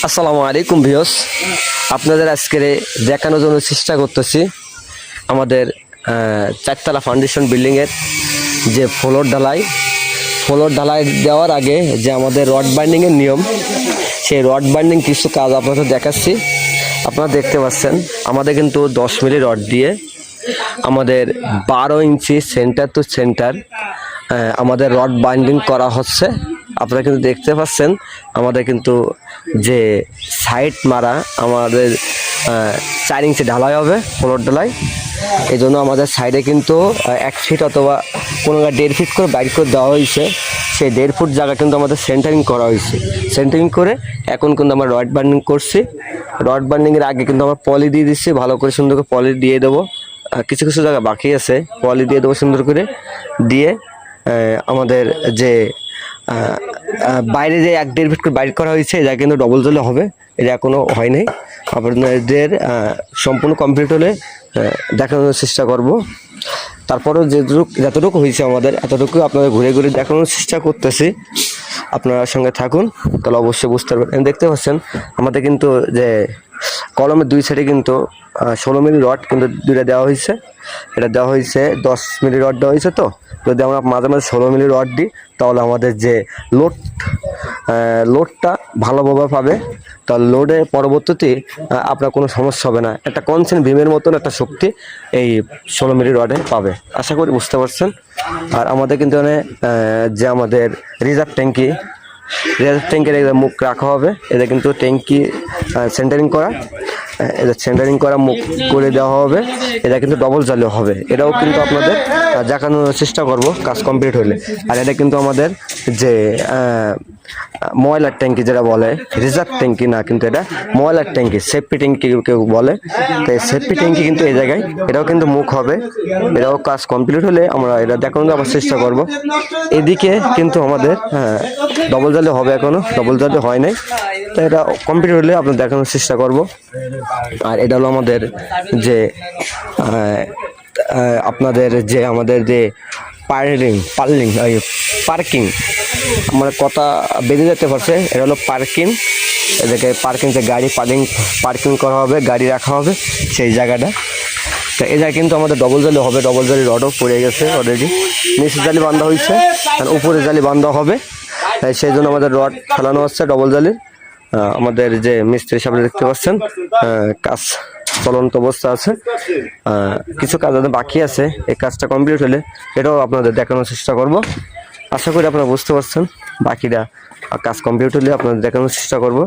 আসসালামু আলাইকুম ভিউয়ার্স, আপনাদের আজকে দেখানোর জন্য চেষ্টা করতেছি আমাদের চারতলা ফাউন্ডেশন বিল্ডিংয়ের যে ফ্লোর ঢালাই দেওয়ার আগে যে আমাদের রড বাইন্ডিংয়ের নিয়ম, সেই রড বাইন্ডিং কিছু কাজ আপনাদের দেখাচ্ছি। আপনারা দেখতে পাচ্ছেন আমাদের কিন্তু 10 মিলি রড দিয়ে আমাদের 12 ইঞ্চি সেন্টার টু সেন্টার আমাদের রড বাইন্ডিং করা হচ্ছে। আপনারা কিন্তু দেখতে পাচ্ছেন আমাদের কিন্তু যে সাইড মারা আমাদের 4 ইঞ্চি ঢালাই হবে, ফ্লোর ঢালাই। এই জন্য আমাদের সাইডে কিন্তু 1 ফিট অথবা কোনো 1.5 ফিট করে বাইর করে দেওয়া হয়েছে। সেই 1.5 ফুট জায়গা কিন্তু আমাদের সেন্টারিং করা হয়েছে। সেন্টারিং করে এখন কিন্তু আমরা রড বাইন্ডিং করছি। রড বাইন্ডিংয়ের আগে কিন্তু আমরা পলি দিয়ে দিচ্ছি, ভালো করে সুন্দর করে পলি দিয়ে দেবো। কিছু কিছু জায়গা বাকি আছে, পলি দিয়ে দেবো সুন্দর করে। দিয়ে আমাদের যে বাইরে যে 1.5 ফিট করে বাইর করা হয়েছে, এটা কিন্তু ডবল জলে হবে, এটা এখনো হয় নাই। আপনাদের সম্পূর্ণ কমপ্লিট হলে দেখানোর চেষ্টা করব। তারপরেও যতটুকু হয়েছে আমাদের এতটুকু আপনাদের ঘুরে ঘুরে দেখানোর চেষ্টা করতেছি। আপনারা সঙ্গে থাকুন, তাহলে অবশ্যই বুঝতে পারবেন। দেখতে পাচ্ছেন আমাদের কিন্তু যে কলমের 2 সাইডে কিন্তু 16 মিলি রড কিন্তু 2টা দেওয়া হয়েছে। এটা দেওয়া হয়েছে 10 মিলি রড দেওয়া হয়েছে। তো যদি আমরা মাঝে মাঝে 16 মিলি রড দিই, তাহলে আমাদের যে লোডটা ভালোভাবে পাবে। তাহলে লোডে পরবর্তীতে আপনার কোনো সমস্যা হবে না। একটা কনসেন্ট ভীমের মতন একটা শক্তি এই 16 মিলি রডে পাবে, আশা করি বুঝতে পারছেন। আর আমাদের কিন্তু যে আমাদের রিজার্ভ ট্যাঙ্কের মুখ রাখা হবে। এটা কিন্তু ট্যাঙ্কি সেন্টারিং করা মুখ করে দেওয়া হবে। এটা কিন্তু ডবল জালে হবে। এটাও কিন্তু আপনাদের দেখানোর চেষ্টা করব কাজ কমপ্লিট হলে। আর এটা কিন্তু আমাদের যে ময়লার ট্যাঙ্কি যেটা বলে, রিজার্ভ ট্যাঙ্কি না, কিন্তু এটা ময়লার ট্যাঙ্কি, সেফটি ট্যাঙ্কি কেউ বলে। তো এই সেফটি ট্যাঙ্কি কিন্তু এই জায়গায় এটাও কিন্তু মুখ হবে। এটাও কাজ কমপ্লিট হলে আমরা এটা দেখানোর আবার চেষ্টা করব। এদিকে কিন্তু আমাদের ডবল জালে হবে, এখনো ডবল জালে হয় নাই। তো এটা কমপ্লিট হলে আপনার দেখানোর চেষ্টা করব। আর এটা হলো আমাদের যে আপনাদের যে আমাদের যে পার্কিং আমার কথা বেঁধে যেতে পারছে। এটা হলো পার্কিং। এদিকে পার্কিং, যে গাড়ি পার্কিং করা হবে, গাড়ি রাখা হবে সেই জায়গাটা। তো এই জায়গায় কিন্তু আমাদের ডবল জালি হবে। ডবল জালি রডও পড়ে গেছে অলরেডি। নিচে জালি বান্ধা হয়েছে আর উপরে জালি বান্ধা হবে। সেই জন্য আমাদের রড ফেলানো হচ্ছে ডবল জালির। আমাদের যে মিস্ত্রি সাহেব দেখতে পাচ্ছেন কাজ চলন্ত অবস্থা আছে। কিছু কাজ বাকি আছে, এই কাজটা কমপ্লিট হলে এটাও আপনাদের দেখানোর চেষ্টা করব। আশা করি আপনারা বুঝতে পারছেন। বাকিটা কাজ কমপ্লিট হলে আপনাদের দেখানোর চেষ্টা করব।